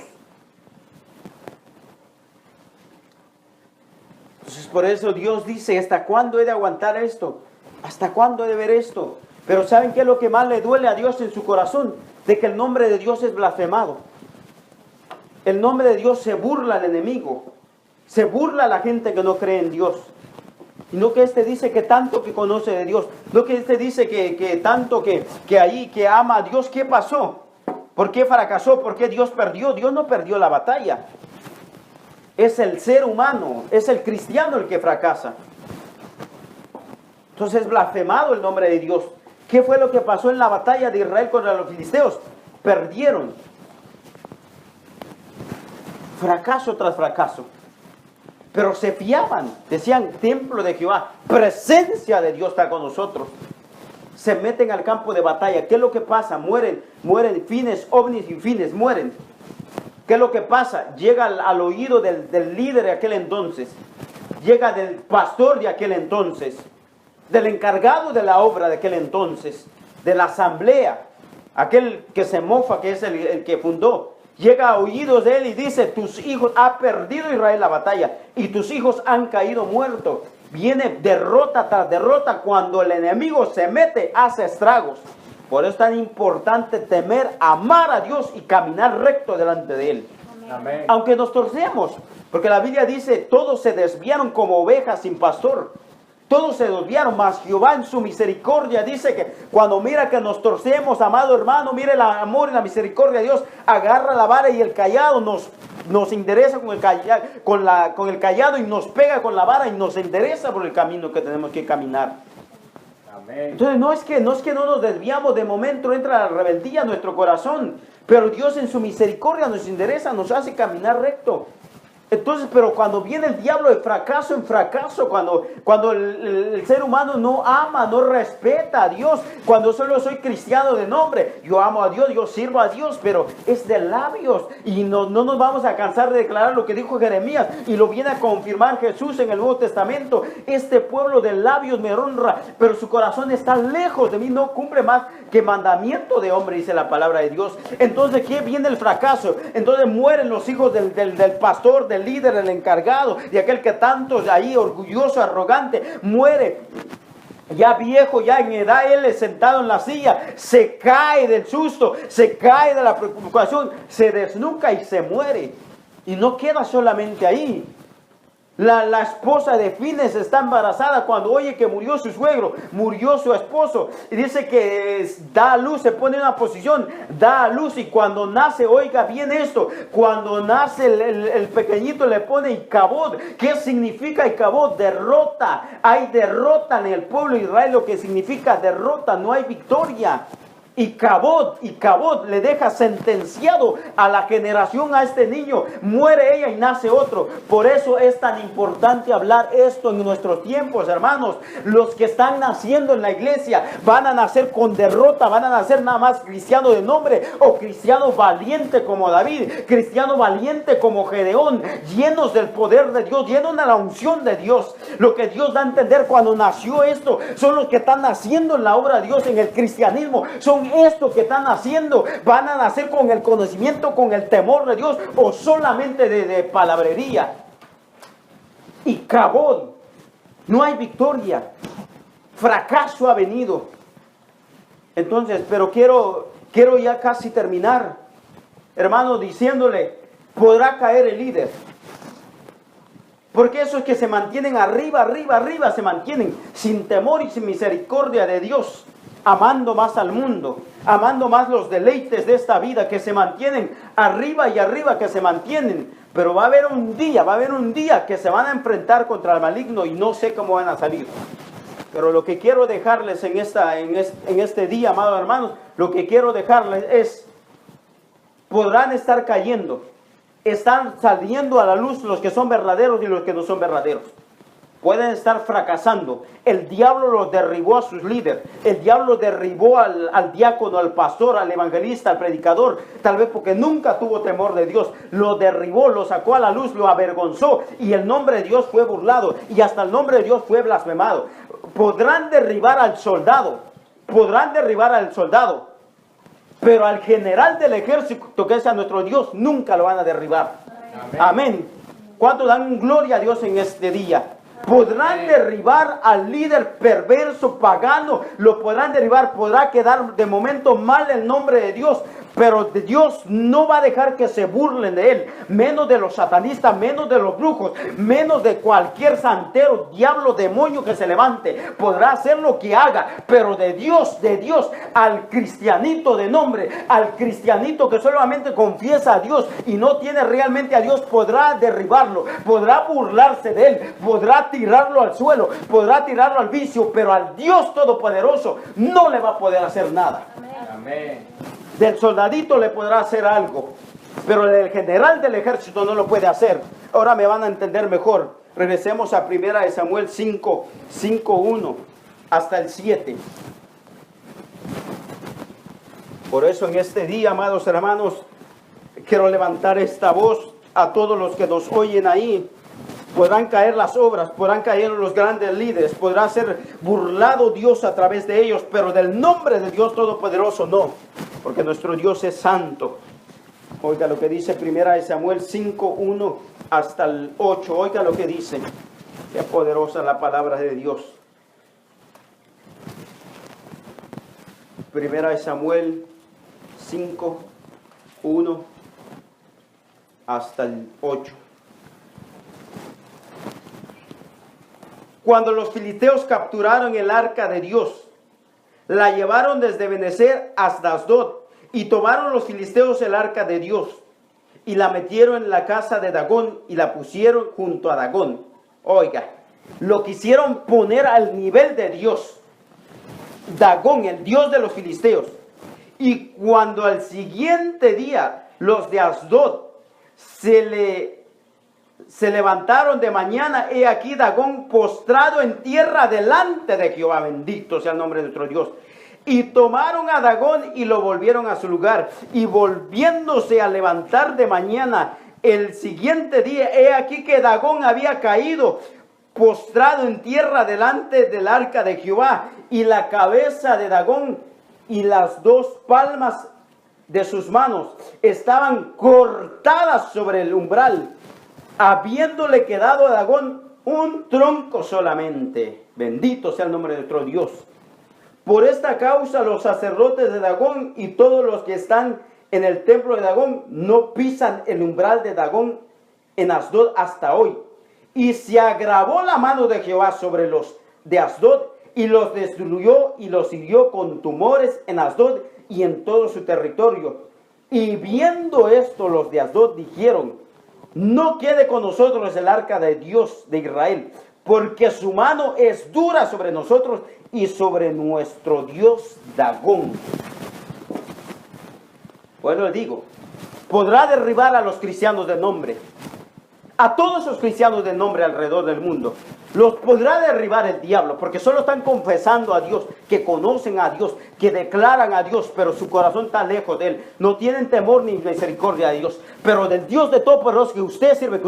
Entonces por eso Dios dice: ¿hasta cuándo he de aguantar esto? ¿Hasta cuándo he de ver esto? Pero ¿saben qué es lo que más le duele a Dios en su corazón? De que el nombre de Dios es blasfemado. El nombre de Dios se burla al enemigo. Se burla a la gente que no cree en Dios. Y no que dice que tanto que conoce de Dios. No que dice que tanto que ama a Dios. ¿Qué pasó? ¿Por qué fracasó? ¿Por qué Dios perdió? Dios no perdió la batalla. Es el ser humano, es el cristiano el que fracasa. Entonces es blasfemado el nombre de Dios. ¿Qué fue lo que pasó en la batalla de Israel contra los filisteos? Perdieron. Fracaso tras fracaso. Pero se fiaban. Decían: templo de Jehová, presencia de Dios está con nosotros. Se meten al campo de batalla. ¿Qué es lo que pasa? Mueren fines, ovnis y fines, mueren. ¿Qué es lo que pasa? Llega al oído del líder de aquel entonces. Llega del pastor de aquel entonces. Del encargado de la obra de aquel entonces, de la asamblea, aquel que se mofa, que es el que fundó, llega a oídos de él y dice: tus hijos, ha perdido Israel la batalla y tus hijos han caído muertos. Viene derrota tras derrota. Cuando el enemigo se mete, hace estragos. Por eso es tan importante temer, amar a Dios y caminar recto delante de él. Amén. Aunque nos torcemos, porque la Biblia dice: todos se desviaron como ovejas sin pastor. Todos se desviaron, mas Jehová en su misericordia dice que cuando mira que nos torcemos, amado hermano, mire el amor y la misericordia de Dios, agarra la vara y el cayado, nos endereza con el cayado y nos pega con la vara y nos endereza por el camino que tenemos que caminar. Amén. Entonces no es que no nos desviamos, de momento entra la rebeldía en nuestro corazón, pero Dios en su misericordia nos endereza, nos hace caminar recto. Entonces, pero cuando viene el diablo de fracaso en fracaso, cuando el ser humano no ama, no respeta a Dios, cuando solo soy cristiano de nombre, yo amo a Dios, yo sirvo a Dios, pero es de labios, y no nos vamos a cansar de declarar lo que dijo Jeremías, y lo viene a confirmar Jesús en el Nuevo Testamento: este pueblo de labios me honra, pero su corazón está lejos de mí, no cumple más que mandamiento de hombre, dice la palabra de Dios. Entonces, ¿qué viene el fracaso? Entonces mueren los hijos del pastor, del líder, el encargado, de aquel que tanto ahí orgulloso, arrogante, muere. ya viejo, ya en edad, él es sentado en la silla, se cae del susto, se cae de la preocupación, se desnuca y se muere. Y no queda solamente ahí. La esposa de Fines está embarazada cuando oye que murió su suegro, murió su esposo. Y dice que da a luz, se pone en una posición, da a luz. Y cuando nace, oiga bien esto, cuando nace el pequeñito le pone Icabod. ¿Qué significa Icabod? Derrota. Hay derrota en el pueblo de Israel, lo que significa derrota, no hay victoria. Y Cabot le deja sentenciado a la generación, a este niño. Muere ella y nace otro. Por eso es tan importante hablar esto en nuestros tiempos, hermanos. Los que están naciendo en la iglesia van a nacer con derrota, van a nacer nada más cristiano de nombre o cristiano valiente como David, cristiano valiente como Gedeón, llenos del poder de Dios, llenos de la unción de Dios. Lo que Dios da a entender cuando nació esto, son los que están naciendo en la obra de Dios, en el cristianismo. Son estos que están haciendo, van a nacer con el conocimiento, con el temor de Dios, o solamente de palabrería. Y Cabot, no hay victoria, fracaso ha venido. Entonces, pero quiero ya casi terminar, hermano, diciéndole, podrá caer el líder. Porque esos que se mantienen arriba, se mantienen sin temor y sin misericordia de Dios, amando más al mundo, amando más los deleites de esta vida, que se mantienen arriba y arriba, que se mantienen. Pero va a haber un día que se van a enfrentar contra el maligno y no sé cómo van a salir. Pero lo que quiero dejarles en este día, amados hermanos, lo que quiero dejarles es, podrán estar cayendo, están saliendo a la luz los que son verdaderos y los que no son verdaderos. Pueden estar fracasando. El diablo los derribó a sus líderes. El diablo derribó al diácono, al pastor, al evangelista, al predicador. Tal vez porque nunca tuvo temor de Dios. Lo derribó, lo sacó a la luz, lo avergonzó. Y el nombre de Dios fue burlado. Y hasta el nombre de Dios fue blasfemado. Podrán derribar al soldado. Podrán derribar al soldado. Pero al general del ejército, que es a nuestro Dios, nunca lo van a derribar. Amén. Amén. ¿Cuánto dan gloria a Dios en este día? Podrán derribar al líder perverso, pagano, lo podrán derribar, podrá quedar de momento mal el nombre de Dios, pero Dios no va a dejar que se burlen de él, menos de los satanistas, menos de los brujos, menos de cualquier santero, diablo, demonio que se levante. Podrá hacer lo que haga, pero de Dios, al cristianito de nombre, al cristianito que solamente confiesa a Dios y no tiene realmente a Dios, podrá derribarlo, podrá burlarse de él, podrá tirarlo al suelo, podrá tirarlo al vicio, pero al Dios Todopoderoso no le va a poder hacer nada. Amén. Del soldadito le podrá hacer algo, pero el general del ejército no lo puede hacer. Ahora me van a entender mejor. Regresemos a 1 Samuel 5:1 hasta el 7. Por eso en este día, amados hermanos, quiero levantar esta voz a todos los que nos oyen ahí. Podrán caer las obras, podrán caer los grandes líderes, podrá ser burlado Dios a través de ellos, pero del nombre de Dios Todopoderoso no, porque nuestro Dios es santo. Oiga lo que dice 1 Samuel 5:1 hasta el 8, oiga lo que dice. Qué poderosa la palabra de Dios. 1 Samuel 5:1 hasta el 8. Cuando los filisteos capturaron el arca de Dios, la llevaron desde Benecer hasta Asdod, y tomaron los filisteos el arca de Dios, y la metieron en la casa de Dagón, y la pusieron junto a Dagón. Oiga, lo quisieron poner al nivel de Dios. Dagón, el Dios de los filisteos. Y cuando al siguiente día los de Asdod se levantaron de mañana, he aquí Dagón postrado en tierra delante de Jehová, bendito sea el nombre de nuestro Dios. Y tomaron a Dagón y lo volvieron a su lugar. Y volviéndose a levantar de mañana el siguiente día, he aquí que Dagón había caído postrado en tierra delante del arca de Jehová. Y la cabeza de Dagón y las dos palmas de sus manos estaban cortadas sobre el umbral, habiéndole quedado a Dagón un tronco solamente. Bendito sea el nombre de nuestro Dios. Por esta causa los sacerdotes de Dagón y todos los que están en el templo de Dagón no pisan el umbral de Dagón en Asdod hasta hoy. Y se agravó la mano de Jehová sobre los de Asdod y los destruyó y los hirió con tumores en Asdod y en todo su territorio. Y viendo esto los de Asdod dijeron: no quede con nosotros el arca de Dios de Israel, porque su mano es dura sobre nosotros y sobre nuestro Dios Dagón. Bueno, les digo, podrá derribar a los cristianos de nombre, a todos esos cristianos de nombre alrededor del mundo. Los podrá derribar el diablo, porque solo están confesando a Dios, que conocen a Dios, que declaran a Dios, pero su corazón está lejos de Él. No tienen temor ni misericordia de Dios. Pero del Dios de Todopoderoso que usted sirve,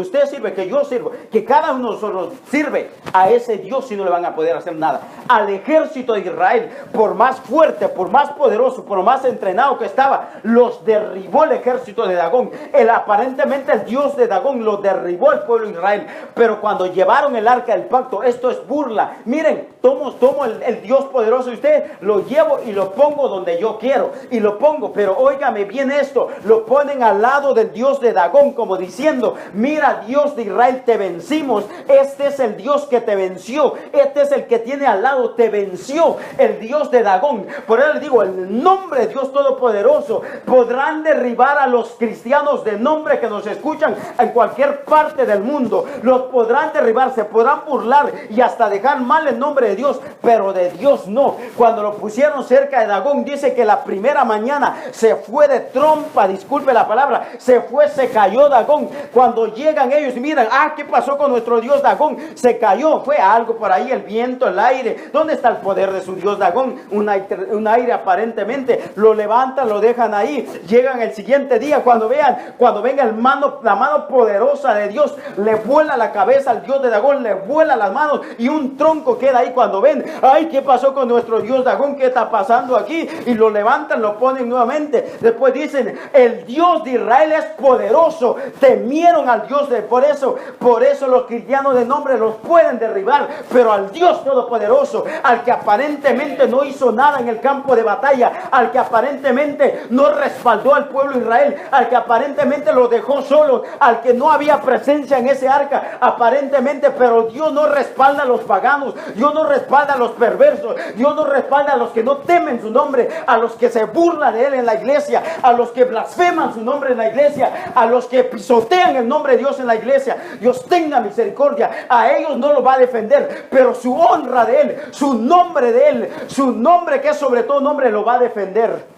que yo sirvo, que cada uno de nosotros sirve, a ese Dios sí no le van a poder hacer nada. Al ejército de Israel, por más fuerte, por más poderoso, por más entrenado que estaba, los derribó el ejército de Dagón. Aparentemente el Dios de Dagón lo derribó el pueblo de Israel. Pero cuando llevaron el arca del pacto, esto es burla. Miren, tomo el Dios poderoso de usted, lo llevo y lo pongo donde yo quiero. Y lo pongo, pero óigame bien esto, lo ponen al lado del Dios de Dagón, como diciendo: mira, Dios de Israel, te vencimos. Este es el Dios que te venció. Este es el que tiene al lado, te venció, el Dios de Dagón. Por eso les digo, el nombre de Dios Todopoderoso, podrán derribar a los cristianos de nombre que nos escuchan en cualquier parte del mundo. Los podrán derribar, se podrán burlar y hasta dejar mal el nombre de Dios, pero de Dios no. Cuando lo pusieron cerca de Dagón, dice que la primera mañana se fue de trompa, disculpe la palabra, se cayó Dagón. Cuando llegan ellos y miran, ¿qué pasó con nuestro Dios Dagón? Se cayó, fue algo por ahí, el viento, el aire. ¿Dónde está el poder de su Dios Dagón? Un aire aparentemente. Lo levantan, lo dejan ahí. Llegan el siguiente día, cuando venga la mano poderosa de Dios, le vuela la cabeza al Dios de Dagón, le vuela las manos y un tronco queda ahí. Cuando ven, ¿qué pasó con nuestro Dios Dagón? ¿Qué está pasando aquí? Y lo levantan, lo ponen nuevamente. Después dicen, el Dios de Israel es poderoso. Temieron al Dios por eso los cristianos de nombre los pueden derribar, pero al Dios todopoderoso, al que aparentemente no hizo nada en el campo de batalla, al que aparentemente no respaldó al pueblo de Israel, al que aparentemente lo dejó solo, al que no había presencia en ese arca aparentemente, pero Dios no respalda a los paganos, Dios no respalda a los perversos, Dios no respalda a los que no temen su nombre, a los que se burlan de Él en la iglesia, a los que blasfeman su nombre en la iglesia, a los que pisotean el nombre de Dios en la iglesia. Dios tenga misericordia, a ellos no los va a defender, pero su honra de Él, su nombre de Él, su nombre que es sobre todo nombre, lo va a defender.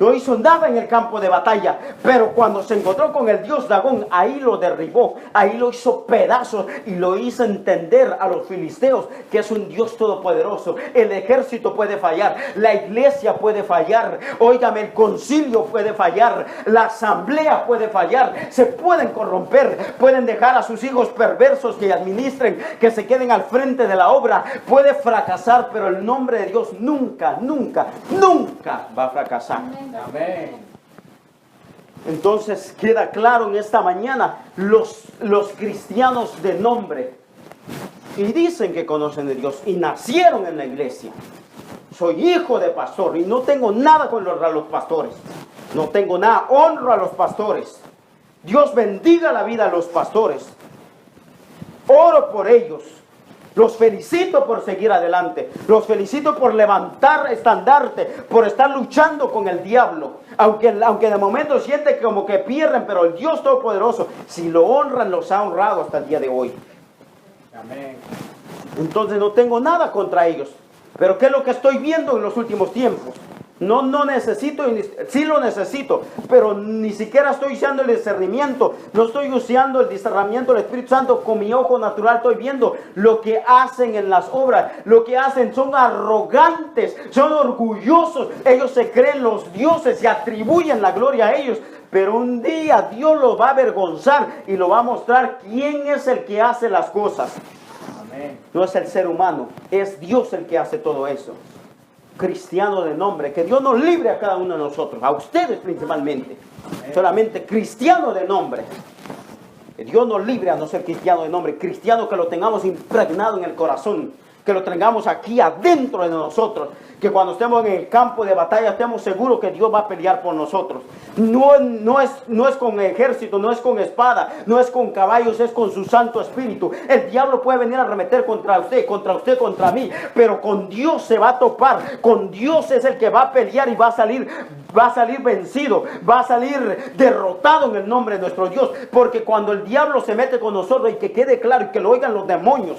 No hizo nada en el campo de batalla, pero cuando se encontró con el Dios Dagón, ahí lo derribó, ahí lo hizo pedazos y lo hizo entender a los filisteos que es un Dios todopoderoso. El ejército puede fallar, la iglesia puede fallar, óigame, el concilio puede fallar, la asamblea puede fallar, se pueden corromper, pueden dejar a sus hijos perversos que administren, que se queden al frente de la obra, puede fracasar, pero el nombre de Dios nunca, nunca, nunca va a fracasar. Amén. Entonces queda claro en esta mañana, los cristianos de nombre y dicen que conocen de Dios y nacieron en la iglesia. Soy hijo de pastor y no tengo nada con los pastores, no tengo nada, honro a los pastores. Dios bendiga la vida a los pastores, oro por ellos. Los felicito por seguir adelante. Los felicito por levantar estandarte, por estar luchando con el diablo. Aunque de momento siente como que pierden, pero el Dios Todopoderoso, si lo honran, los ha honrado hasta el día de hoy. Amén. Entonces no tengo nada contra ellos. Pero ¿qué es lo que estoy viendo en los últimos tiempos? No necesito, sí lo necesito, pero ni siquiera estoy usando el discernimiento, no estoy usando el discernimiento del Espíritu Santo. Con mi ojo natural estoy viendo lo que hacen en las obras. Lo que hacen, son arrogantes, son orgullosos, ellos se creen los dioses y atribuyen la gloria a ellos. Pero un día Dios los va a avergonzar y lo va a mostrar quién es el que hace las cosas. Amén. No es el ser humano, es Dios el que hace todo eso. Cristiano de nombre, que Dios nos libre a cada uno de nosotros, a ustedes principalmente. Amén. Solamente cristiano de nombre. Que Dios nos libre a no ser cristiano de nombre. Cristiano que lo tengamos impregnado en el corazón. Que lo tengamos aquí adentro de nosotros. Que cuando estemos en el campo de batalla estemos seguros que Dios va a pelear por nosotros. No es con ejército, no es con espada, no es con caballos, es con su Santo Espíritu. El diablo puede venir a arremeter contra usted, contra mí. Pero con Dios se va a topar. Con Dios es el que va a pelear y va a salir vencido. Va a salir derrotado en el nombre de nuestro Dios. Porque cuando el diablo se mete con nosotros, y que quede claro y que lo oigan los demonios.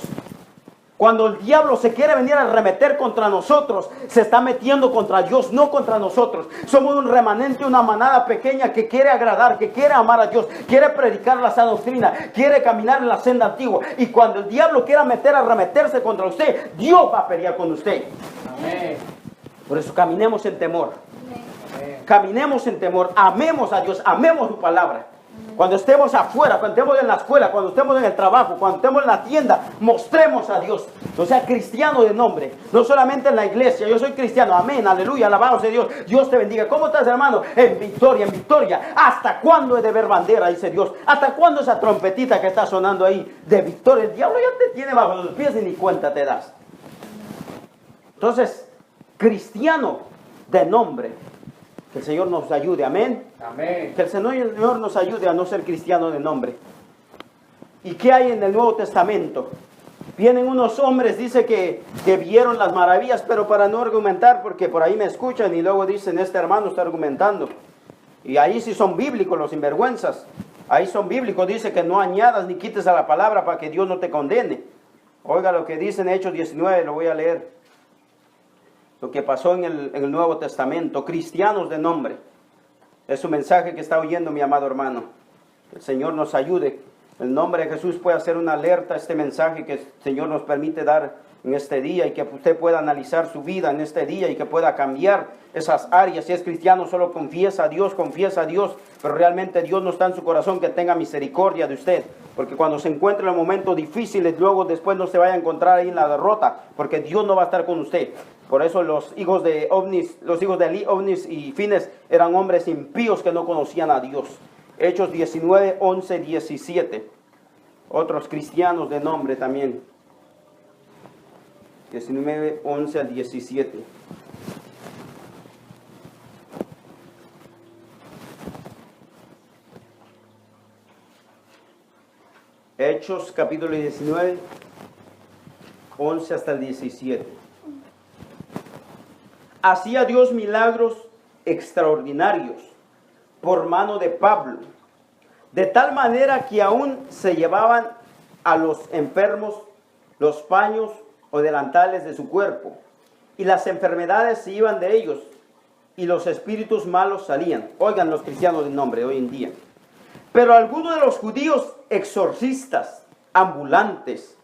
Cuando el diablo se quiere venir a arremeter contra nosotros, se está metiendo contra Dios, no contra nosotros. Somos un remanente, una manada pequeña que quiere agradar, que quiere amar a Dios, quiere predicar la sana doctrina, quiere caminar en la senda antigua. Y cuando el diablo quiera arremeterse contra usted, Dios va a pelear con usted. Amén. Por eso caminemos en temor. Amén. Caminemos en temor, amemos a Dios, amemos su palabra. Cuando estemos afuera, cuando estemos en la escuela, cuando estemos en el trabajo, cuando estemos en la tienda, mostremos a Dios. No sea cristiano de nombre, no solamente en la iglesia. Yo soy cristiano, amén, aleluya, alabado sea Dios. Dios te bendiga. ¿Cómo estás, hermano? En victoria, en victoria. ¿Hasta cuándo he de ver bandera? Dice Dios. ¿Hasta cuándo esa trompetita que está sonando ahí de victoria? El diablo ya te tiene bajo los pies y ni cuenta te das. Entonces, cristiano de nombre. Que el Señor nos ayude, amén. Amén. Que el Señor nos ayude a no ser cristiano de nombre. ¿Y qué hay en el Nuevo Testamento? Vienen unos hombres, dice que vieron las maravillas, pero para no argumentar, porque por ahí me escuchan y luego dicen, este hermano está argumentando. Y ahí sí son bíblicos los sinvergüenzas. Ahí son bíblicos, dice que no añadas ni quites a la palabra para que Dios no te condene. Oiga lo que dice en Hechos 19, lo voy a leer. Lo que pasó en el Nuevo Testamento, cristianos de nombre. Es un mensaje que está oyendo mi amado hermano. El Señor nos ayude. El nombre de Jesús puede hacer una alerta a este mensaje que el Señor nos permite dar en este día y que usted pueda analizar su vida en este día y que pueda cambiar esas áreas. Si es cristiano, solo confiesa a Dios, pero realmente Dios no está en su corazón, que tenga misericordia de usted. Porque cuando se encuentre en momentos difíciles, luego después no se vaya a encontrar ahí en la derrota, porque Dios no va a estar con usted. Por eso los hijos de Eli, Ovnis y Fines eran hombres impíos que no conocían a Dios. Hechos 19, 11, 17. Otros cristianos de nombre también. 19, 11 al 17. Hechos capítulo 19, 11 hasta el 17. Hacía Dios milagros extraordinarios por mano de Pablo, de tal manera que aún se llevaban a los enfermos los paños o delantales de su cuerpo, y las enfermedades se iban de ellos, y los espíritus malos salían. Oigan los cristianos de nombre hoy en día. Pero algunos de los judíos exorcistas, ambulantes,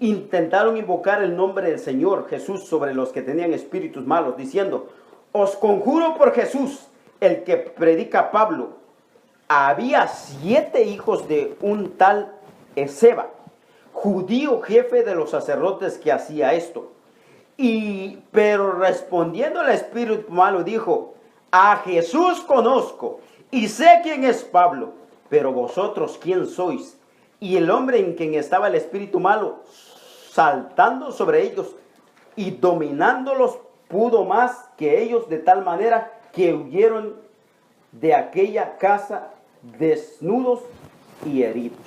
intentaron invocar el nombre del Señor Jesús sobre los que tenían espíritus malos, diciendo, os conjuro por Jesús, el que predica Pablo. Había 7 hijos de un tal Esceva, judío jefe de los sacerdotes, que hacía esto. Pero respondiendo el espíritu malo dijo, a Jesús conozco y sé quién es Pablo, pero vosotros quién sois. Y el hombre en quien estaba el espíritu malo, saltando sobre ellos y dominándolos, pudo más que ellos, de tal manera que huyeron de aquella casa desnudos y heridos.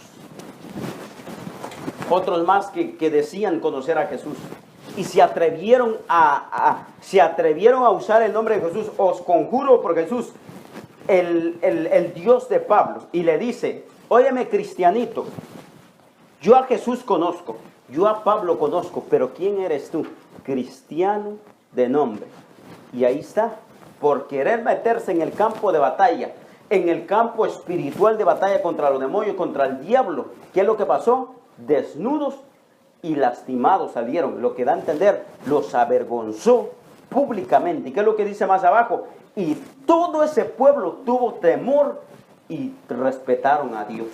Otros más que decían conocer a Jesús y se atrevieron a usar el nombre de Jesús. Os conjuro por Jesús, el Dios de Pablo, y le dice, óyeme, cristianito, yo a Jesús conozco, yo a Pablo conozco, pero ¿quién eres tú? Cristiano de nombre. Y ahí está, por querer meterse en el campo de batalla, en el campo espiritual de batalla contra los demonios, contra el diablo. ¿Qué es lo que pasó? Desnudos y lastimados salieron. Lo que da a entender, los avergonzó públicamente. ¿Y qué es lo que dice más abajo? Y todo ese pueblo tuvo temor y respetaron a Dios.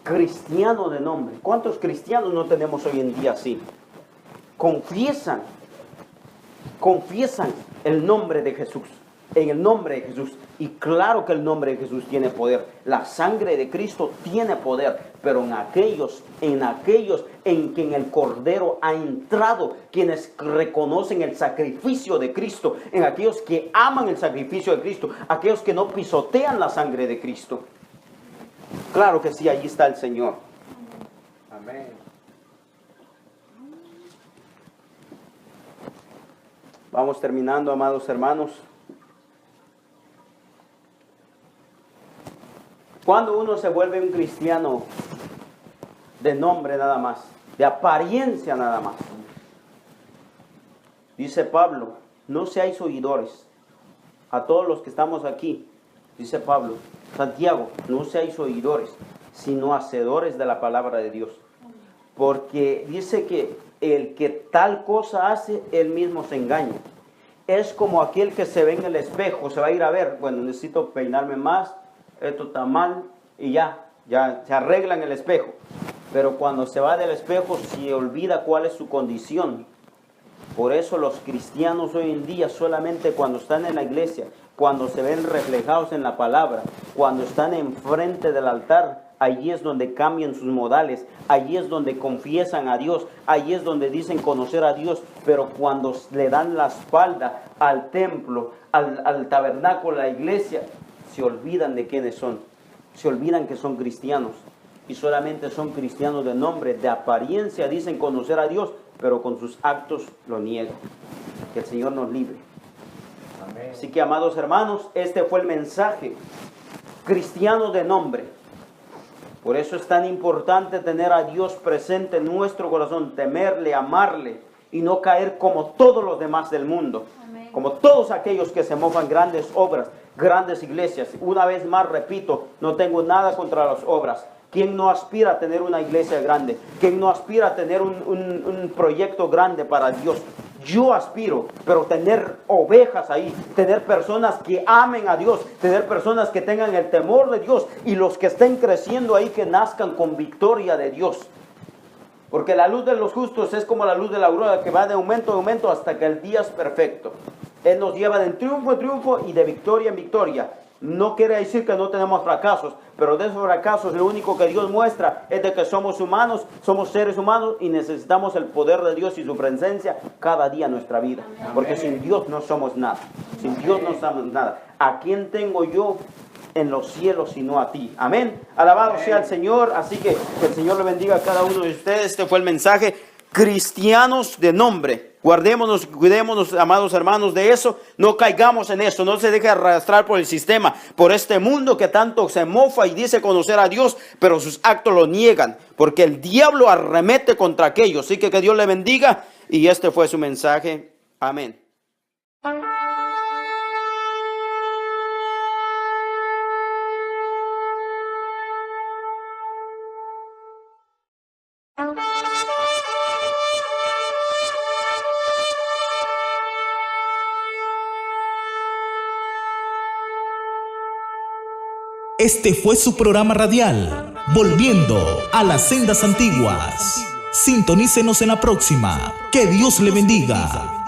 Cristiano de nombre. ¿Cuántos cristianos no tenemos hoy en día así? Confiesan el nombre de Jesús. en el nombre de Jesús. Y claro que el nombre de Jesús tiene poder. La sangre de Cristo tiene poder. Pero en aquellos en quien el Cordero ha entrado, quienes reconocen el sacrificio de Cristo, en aquellos que aman el sacrificio de Cristo, aquellos que no pisotean la sangre de Cristo. Claro que sí, allí está el Señor. Amén. Vamos terminando, amados hermanos. Cuando uno se vuelve un cristiano de nombre nada más, de apariencia nada más, dice Pablo, no seáis oidores. A todos los que estamos aquí, dice Pablo, Santiago, no seáis oidores, sino hacedores de la palabra de Dios. Porque dice que el que tal cosa hace, él mismo se engaña. Es como aquel que se ve en el espejo, se va a ir a ver, bueno, necesito peinarme más, esto está mal, y ya se arregla en el espejo. Pero cuando se va del espejo, se olvida cuál es su condición. Por eso los cristianos hoy en día, solamente cuando están en la iglesia, cuando se ven reflejados en la palabra, cuando están enfrente del altar, allí es donde cambian sus modales, allí es donde confiesan a Dios, allí es donde dicen conocer a Dios, pero cuando le dan la espalda al templo, al tabernáculo, a la iglesia, se olvidan de quiénes son, se olvidan que son cristianos, y solamente son cristianos de nombre, de apariencia dicen conocer a Dios, pero con sus actos lo niegan. Que el Señor nos libre. Amén. Así que, amados hermanos, este fue el mensaje. Cristianos de nombre. Por eso es tan importante tener a Dios presente en nuestro corazón, temerle, amarle y no caer como todos los demás del mundo. Amén. Como todos aquellos que se mofan grandes obras, grandes iglesias. Una vez más repito, no tengo nada contra las obras. ¿Quién no aspira a tener una iglesia grande? ¿Quién no aspira a tener un proyecto grande para Dios? Yo aspiro, pero tener ovejas ahí, tener personas que amen a Dios, tener personas que tengan el temor de Dios y los que estén creciendo ahí que nazcan con victoria de Dios. Porque la luz de los justos es como la luz de la aurora que va de aumento en aumento hasta que el día es perfecto. Él nos lleva de triunfo en triunfo y de victoria en victoria. No quiere decir que no tenemos fracasos, pero de esos fracasos lo único que Dios muestra es de que somos humanos, somos seres humanos y necesitamos el poder de Dios y su presencia cada día en nuestra vida. Porque sin Dios no somos nada, sin Dios no somos nada. ¿A quién tengo yo en los cielos sino a ti? Amén. Alabado sea el Señor. Así que el Señor le bendiga a cada uno de ustedes. Este fue el mensaje. Cristianos de nombre. Guardémonos, cuidémonos, amados hermanos, de eso. No caigamos en eso. No se deje arrastrar por el sistema, por este mundo que tanto se mofa y dice conocer a Dios, pero sus actos lo niegan. Porque el diablo arremete contra aquellos. Así que Dios le bendiga. Y este fue su mensaje. Amén. Este fue su programa radial, Volviendo a las Sendas Antiguas. Sintonícenos en la próxima. Que Dios le bendiga.